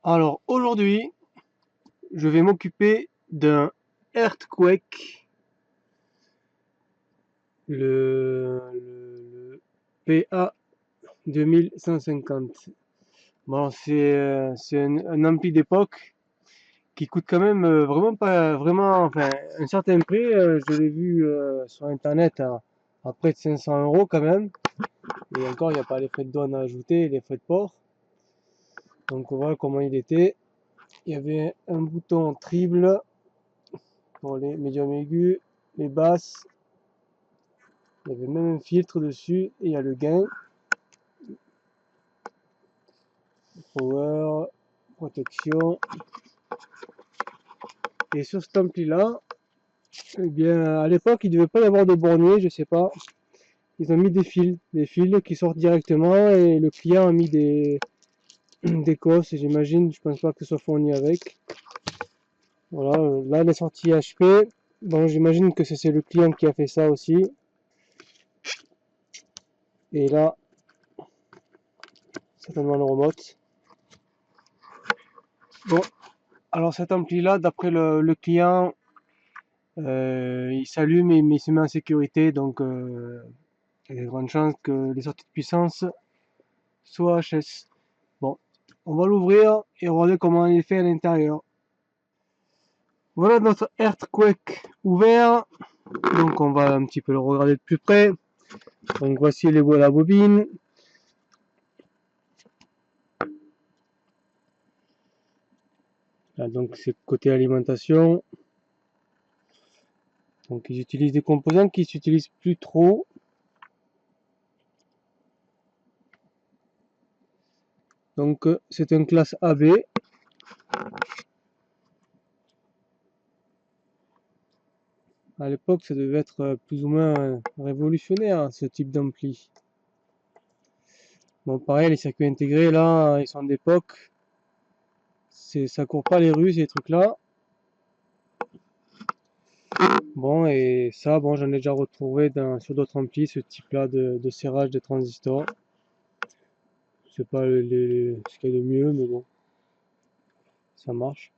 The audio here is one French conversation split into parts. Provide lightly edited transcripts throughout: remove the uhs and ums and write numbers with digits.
Alors aujourd'hui, je vais m'occuper d'un Earthquake, le PA 2150. Bon, c'est un ampli d'époque qui coûte quand même vraiment pas vraiment, enfin un certain prix. Je l'ai vu sur internet à près de 500 € quand même. Et encore, il n'y a pas les frais de douane à ajouter, les frais de port. Donc voilà comment il était. Il y avait un bouton triple pour les médiums aigus, les basses. Il y avait même un filtre dessus et il y a le gain, power, protection. Et sur cet ampli là, eh bien à l'époque il ne devait pas y avoir de bornier, je sais pas. Ils ont mis des fils qui sortent directement et le client a mis des cosses, j'imagine, je pense pas que ce soit fourni avec. Voilà, là les sorties HP, bon j'imagine que c'est le client qui a fait ça aussi. Et là, certainement le remote. Bon, alors cet ampli là, d'après le client, il s'allume mais il se met en sécurité, donc il y a de grandes chances que les sorties de puissance soient HS. Bon, on va l'ouvrir et regarder comment il est fait à l'intérieur. Voilà notre Earthquake ouvert, donc on va un petit peu le regarder de plus près. Donc voici la bobine. Là, donc c'est côté alimentation. Donc ils utilisent des composants qui s'utilisent plus trop. Donc c'est un classe AB. À l'époque, ça devait être plus ou moins révolutionnaire, ce type d'ampli. Bon, pareil, les circuits intégrés, là, ils sont d'époque. Ça court pas les rues, ces trucs-là. Bon, et ça, bon, j'en ai déjà retrouvé sur d'autres amplis, ce type-là de serrage des transistors. C'est pas ce qu'il y a de mieux, mais bon, ça marche.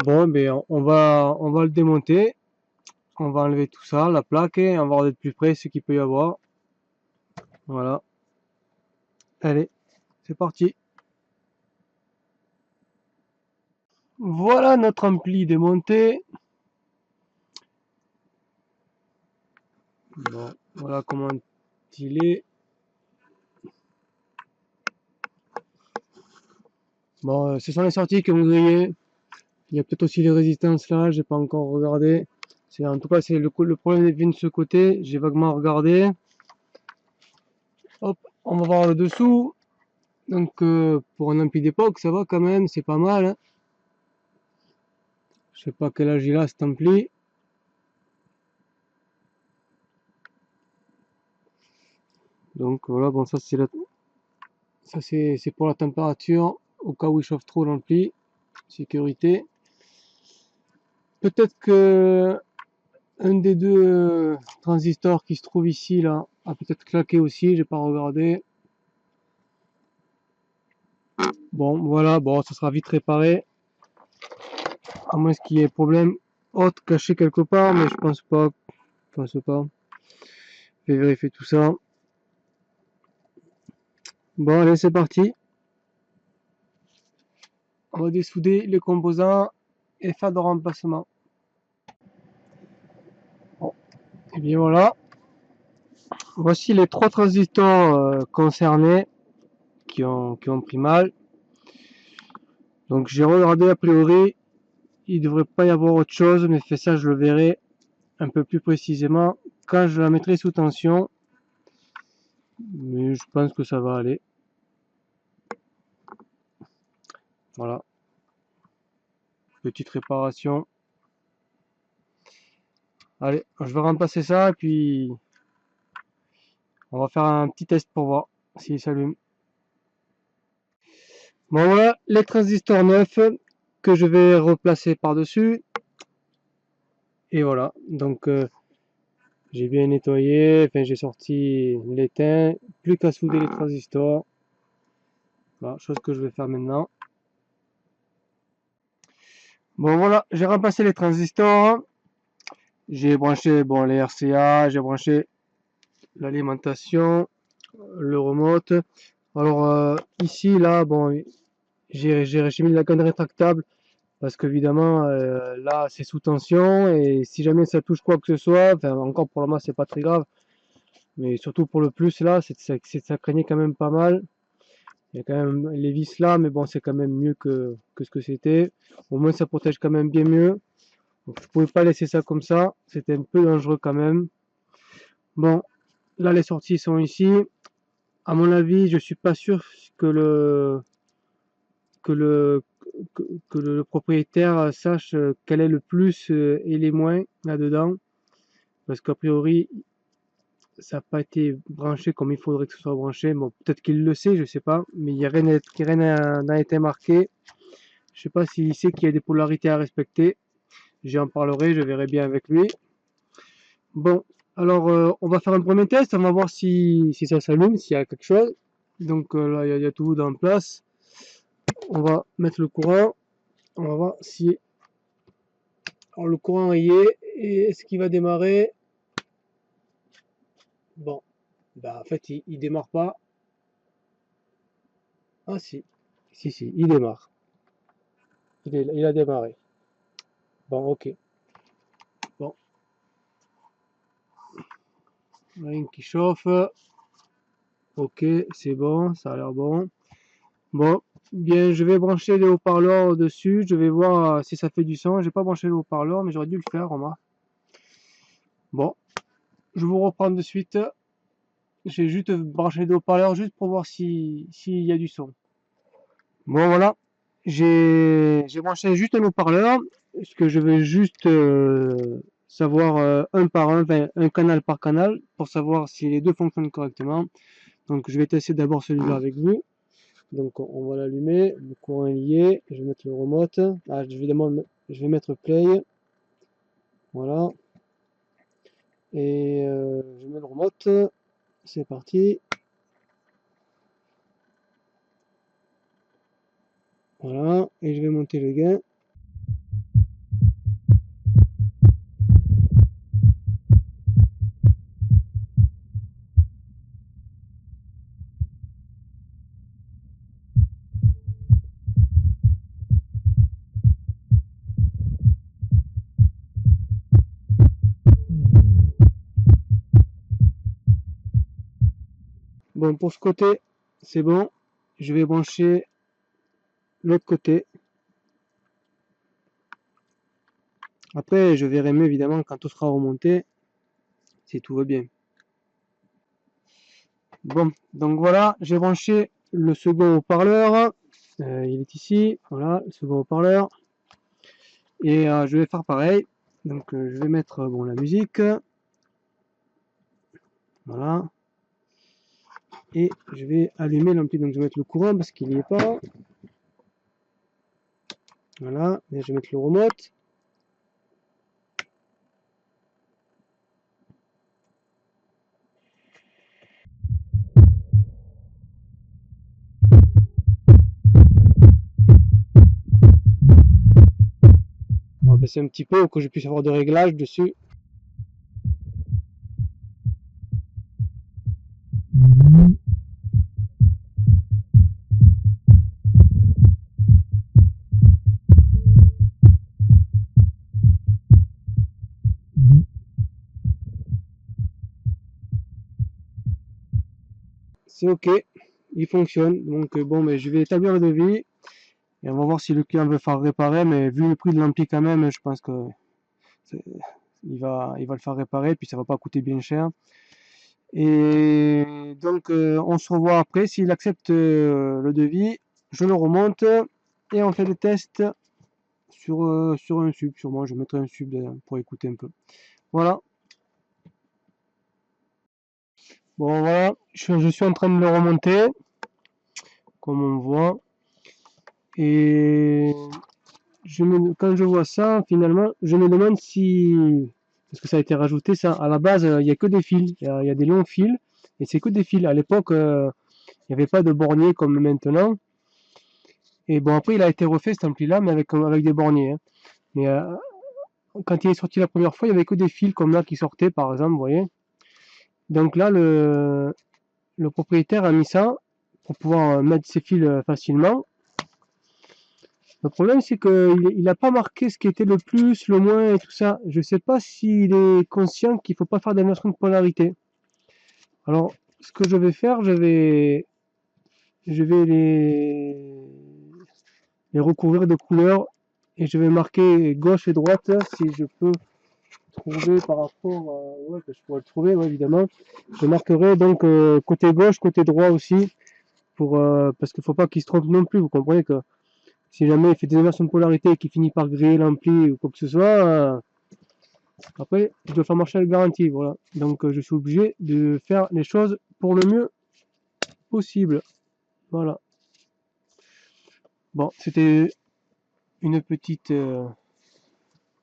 Bon, ben, on va le démonter. On va enlever tout ça, la plaque, et on va regarder de plus près ce qu'il peut y avoir. Voilà. Allez, c'est parti. Voilà notre ampli démonté. Bon, voilà comment il est. Bon, ce sont les sorties que vous voyez. Il y a peut-être aussi les résistances là, j'ai pas encore regardé. En tout cas, c'est le problème vient de ce côté. J'ai vaguement regardé. Hop, on va voir le dessous. Donc, pour un ampli d'époque, ça va quand même, c'est pas mal. Hein. Je sais pas quel âge il a cet ampli. Donc voilà, bon ça c'est pour la température au cas où il chauffe trop l'ampli. Sécurité. Peut-être que un des deux transistors qui se trouve ici là a peut-être claqué aussi, j'ai pas regardé. Bon voilà, bon ça sera vite réparé. À moins qu'il y ait problème autre caché quelque part, mais je pense pas. Je pense pas. Je vais vérifier tout ça. Bon allez c'est parti. On va dessouder les composants et faire le remplacement. Bon. Et bien voilà. Voici les trois transistors concernés qui ont pris mal. Donc j'ai regardé a priori, il ne devrait pas y avoir autre chose, mais ça je le verrai un peu plus précisément quand je la mettrai sous tension. Mais je pense que ça va aller. Voilà. Petite réparation. Allez, je vais remplacer ça et puis on va faire un petit test pour voir s'il s'allume. Bon voilà, les transistors neufs que je vais replacer par-dessus. Et voilà, donc j'ai bien nettoyé, enfin j'ai sorti l'étain, plus qu'à souder les transistors. Voilà, chose que je vais faire maintenant. Bon voilà, j'ai remplacé les transistors, j'ai branché bon les RCA, j'ai branché l'alimentation, le remote. Alors ici là bon j'ai mis la gaine rétractable parce qu'évidemment là c'est sous tension et si jamais ça touche quoi que ce soit, enfin encore pour le moment c'est pas très grave, mais surtout pour le plus là, ça craignait quand même pas mal. Il y a quand même les vis là, mais bon c'est quand même mieux que ce que c'était. Au moins ça protège quand même bien mieux. Donc je pouvais pas laisser ça comme ça, c'était un peu dangereux quand même. Bon, là les sorties sont ici. À mon avis, je suis pas sûr que que le le propriétaire sache quel est le plus et les moins là-dedans, parce qu'a priori ça n'a pas été branché comme il faudrait que ce soit branché. Bon, peut-être qu'il le sait, je sais pas, mais il y a rien n'a été marqué. Je sais pas s'il sait qu'il y a des polarités à respecter. J'en parlerai, je verrai bien avec lui. Bon, alors on va faire un premier test, on va voir si ça s'allume, s'il y a quelque chose. Donc là, il y a tout en place. On va mettre le courant. On va voir si alors, le courant y est. Et est-ce qu'il va démarrer? Bon, bah, en fait, il démarre pas. Ah si, si, il démarre. Il a démarré. Bon, ok. Bon, rien qui chauffe. Ok, c'est bon, ça a l'air bon. Bon, bien, je vais brancher les haut-parleurs dessus. Je vais voir si ça fait du son. J'ai pas branché le haut-parleur, mais j'aurais dû le faire, remarque. Bon, je vous reprends de suite. J'ai juste branché les haut-parleurs juste pour voir s'il y a du son. Bon, voilà. J'ai branché juste un haut-parleur. Parce que je veux juste savoir un par un, enfin, un canal par canal, pour savoir si les deux fonctionnent correctement. Donc, je vais tester d'abord celui-là avec vous. Donc on va l'allumer, le courant est lié, je vais mettre le remote, évidemment je vais mettre play, voilà, et je mets le remote, c'est parti, voilà, et je vais monter le gain. Bon, pour ce côté, c'est bon, je vais brancher l'autre côté. Après, je verrai mieux évidemment quand tout sera remonté, si tout va bien. Bon, donc voilà, j'ai branché le second haut-parleur, il est ici, voilà, le second haut-parleur, et je vais faire pareil, donc je vais mettre bon, la musique, voilà, et je vais allumer l'ampli, donc je vais mettre le courant parce qu'il n'y est pas, voilà, et je vais mettre le remote, on va baisser un petit peu pour que je puisse avoir de réglages dessus. C'est ok, il fonctionne, donc bon, mais je vais établir le devis, et on va voir si le client veut faire réparer, mais vu le prix de l'ampli quand même, je pense que il va le faire réparer, puis ça va pas coûter bien cher. Et donc on se revoit après, s'il accepte le devis, je le remonte, et on fait le test sur un sub, sûrement je mettrai un sub pour écouter un peu. Voilà, bon voilà, je suis en train de le remonter, comme on voit, et quand je vois ça, finalement, je me demande si, parce que ça a été rajouté, ça, à la base, il n'y a que des fils, il y a des longs fils, et c'est que des fils. À l'époque, il n'y avait pas de bornier comme maintenant, et bon, après, il a été refait cet ampli-là, mais avec des borniers, hein. Mais quand il est sorti la première fois, il y avait que des fils comme là qui sortaient, par exemple, vous voyez. Donc là, le propriétaire a mis ça pour pouvoir mettre ses fils facilement. Le problème, c'est qu'il n'a pas marqué ce qui était le plus, le moins et tout ça. Je ne sais pas s'il est conscient qu'il ne faut pas faire d'inversion de polarité. Alors, ce que je vais faire, je vais les recouvrir de couleurs et je vais marquer gauche et droite si je peux trouver par rapport, ouais, que je pourrais le trouver, ouais, évidemment. Je marquerai donc côté gauche, côté droit aussi, parce qu'il ne faut pas qu'il se trompe non plus. Vous comprenez que si jamais il fait des inversions de polarité et qu'il finit par griller l'ampli ou quoi que ce soit, après, je dois faire marcher avec garantie, voilà. Donc, je suis obligé de faire les choses pour le mieux possible. Voilà. Bon, c'était une petite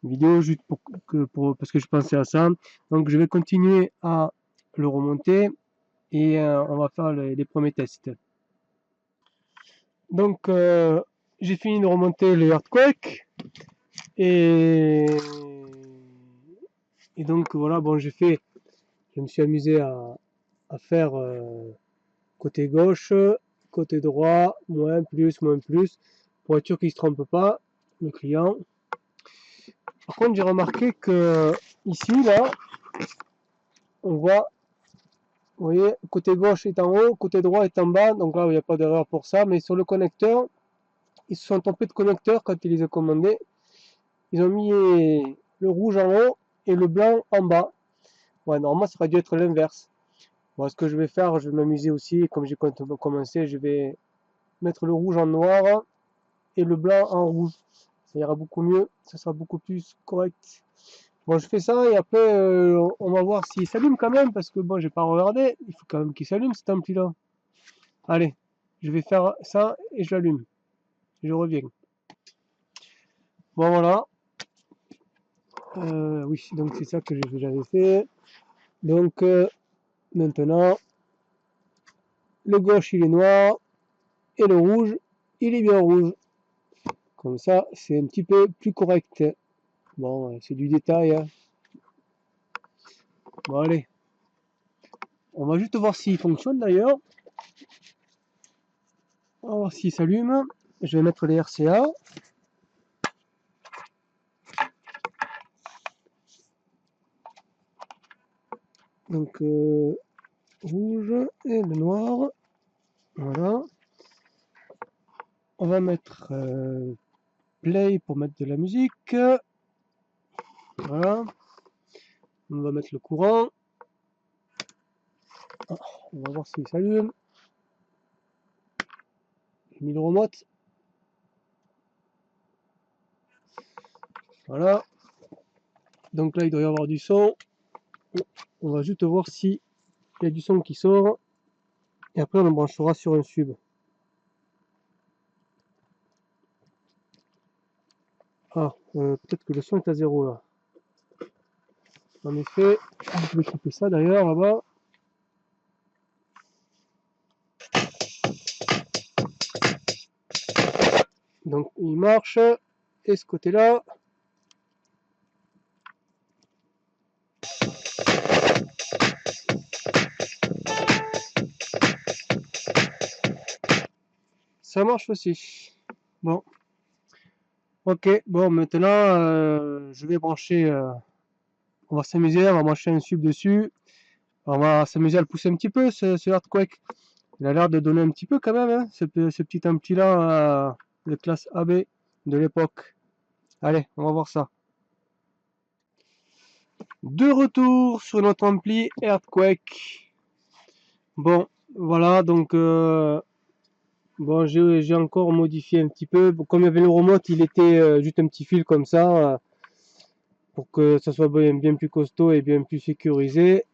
vidéo juste parce que je pensais à ça. Donc, je vais continuer à le remonter et on va faire les premiers tests. Donc, j'ai fini de remonter le Earthquake et donc voilà, bon, je me suis amusé à faire côté gauche, côté droit, moins, plus, pour être sûr qu'il ne se trompe pas, le client. Par contre, j'ai remarqué que ici, là, on voit, vous voyez, côté gauche est en haut, côté droit est en bas, donc là, il n'y a pas d'erreur pour ça, mais sur le connecteur, ils se sont trompés de connecteur quand ils les ont commandés. Ils ont mis le rouge en haut et le blanc en bas. Ouais, normalement, ça aurait dû être l'inverse. Bon, ce que je vais faire, je vais m'amuser aussi, comme j'ai commencé, je vais mettre le rouge en noir et le blanc en rouge. Ça ira beaucoup mieux, ça sera beaucoup plus correct. Bon, je fais ça et après, on va voir s'il s'allume quand même, parce que bon, j'ai pas regardé. Il faut quand même qu'il s'allume cet ampli-là. Allez, je vais faire ça et je l'allume. Je reviens. Bon, voilà. Oui, donc c'est ça que j'avais fait. Donc, maintenant, le gauche, il est noir et le rouge, il est bien rouge. Comme ça, c'est un petit peu plus correct. Bon, c'est du détail, hein. Bon, allez. On va juste voir s'il fonctionne d'ailleurs. On va voir s'il s'allume. Je vais mettre les RCA. Donc, rouge et le noir. Voilà. On va mettre play pour mettre de la musique. Voilà. On va mettre le courant. Ah, on va voir s'il s'allume. J'ai mis le remote. Voilà. Donc là, il doit y avoir du son. On va juste voir s'il y a du son qui sort. Et après, on le branchera sur un sub. Ah, peut-être que le son est à 0 là. En effet, je vais couper ça d'ailleurs là-bas. Donc il marche. Et ce côté-là. Ça marche aussi. Bon. Ok, bon maintenant je vais brancher. On va s'amuser, on va brancher un sub dessus. On va s'amuser à le pousser un petit peu ce Earthquake. Il a l'air de donner un petit peu quand même, hein, ce petit ampli là de classe AB de l'époque. Allez, on va voir ça. De retour sur notre ampli Earthquake. Bon, voilà, donc bon, j'ai encore modifié un petit peu. Comme il y avait le remote, il était juste un petit fil comme ça, pour que ça soit bien plus costaud et bien plus sécurisé.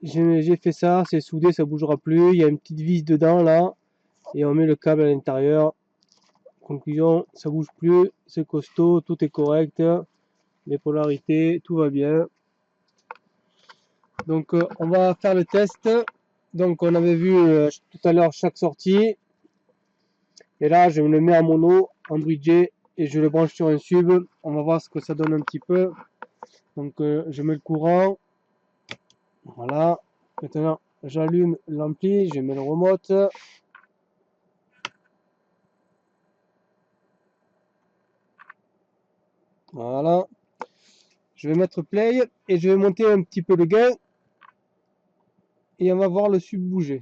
J'ai fait ça, c'est soudé, ça bougera plus. Il y a une petite vis dedans là, et on met le câble à l'intérieur. Conclusion, ça bouge plus, c'est costaud, tout est correct, les polarités, tout va bien. Donc on va faire le test. Donc on avait vu tout à l'heure chaque sortie. Et là je le mets en mono, en bridgé, et je le branche sur un sub. On va voir ce que ça donne un petit peu. Donc je mets le courant. Voilà. Maintenant, j'allume l'ampli, je mets le remote. Voilà. Je vais mettre play et je vais monter un petit peu le gain. Et on va voir le sub bouger.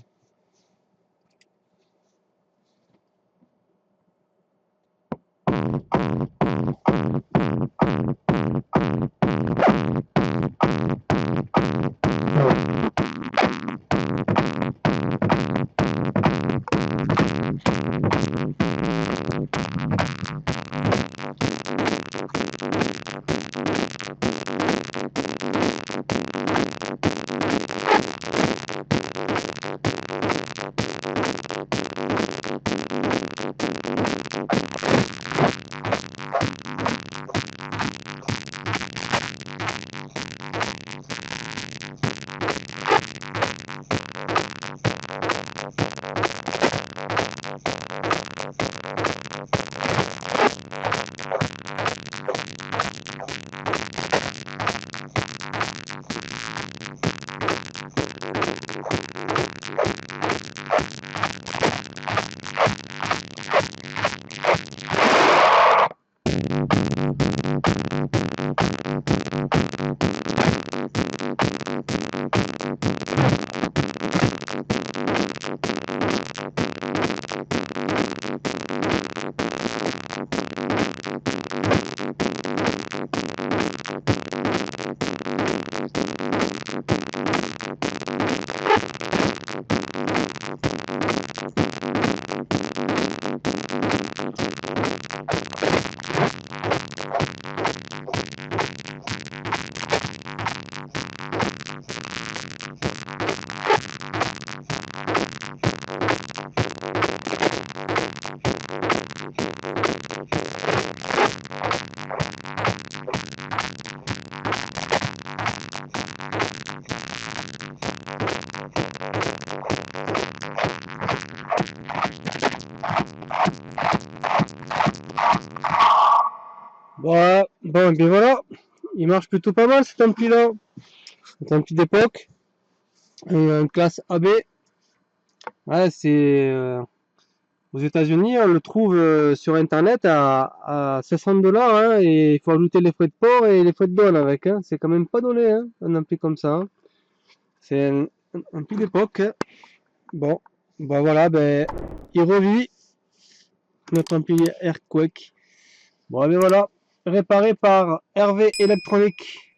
Bon, bon, et bien voilà, il marche plutôt pas mal cet ampli là. C'est un ampli d'époque, une classe AB. Ouais, c'est aux États-Unis, on le trouve sur internet à 60 dollars hein, et il faut ajouter les frais de port et les frais de douane avec. Hein. C'est quand même pas donné hein, un ampli comme ça. Hein. C'est un ampli d'époque. Hein. Bon, ben voilà, ben il revit notre ampli Airquake. Bon, ben voilà, réparé par Hervé Électronique.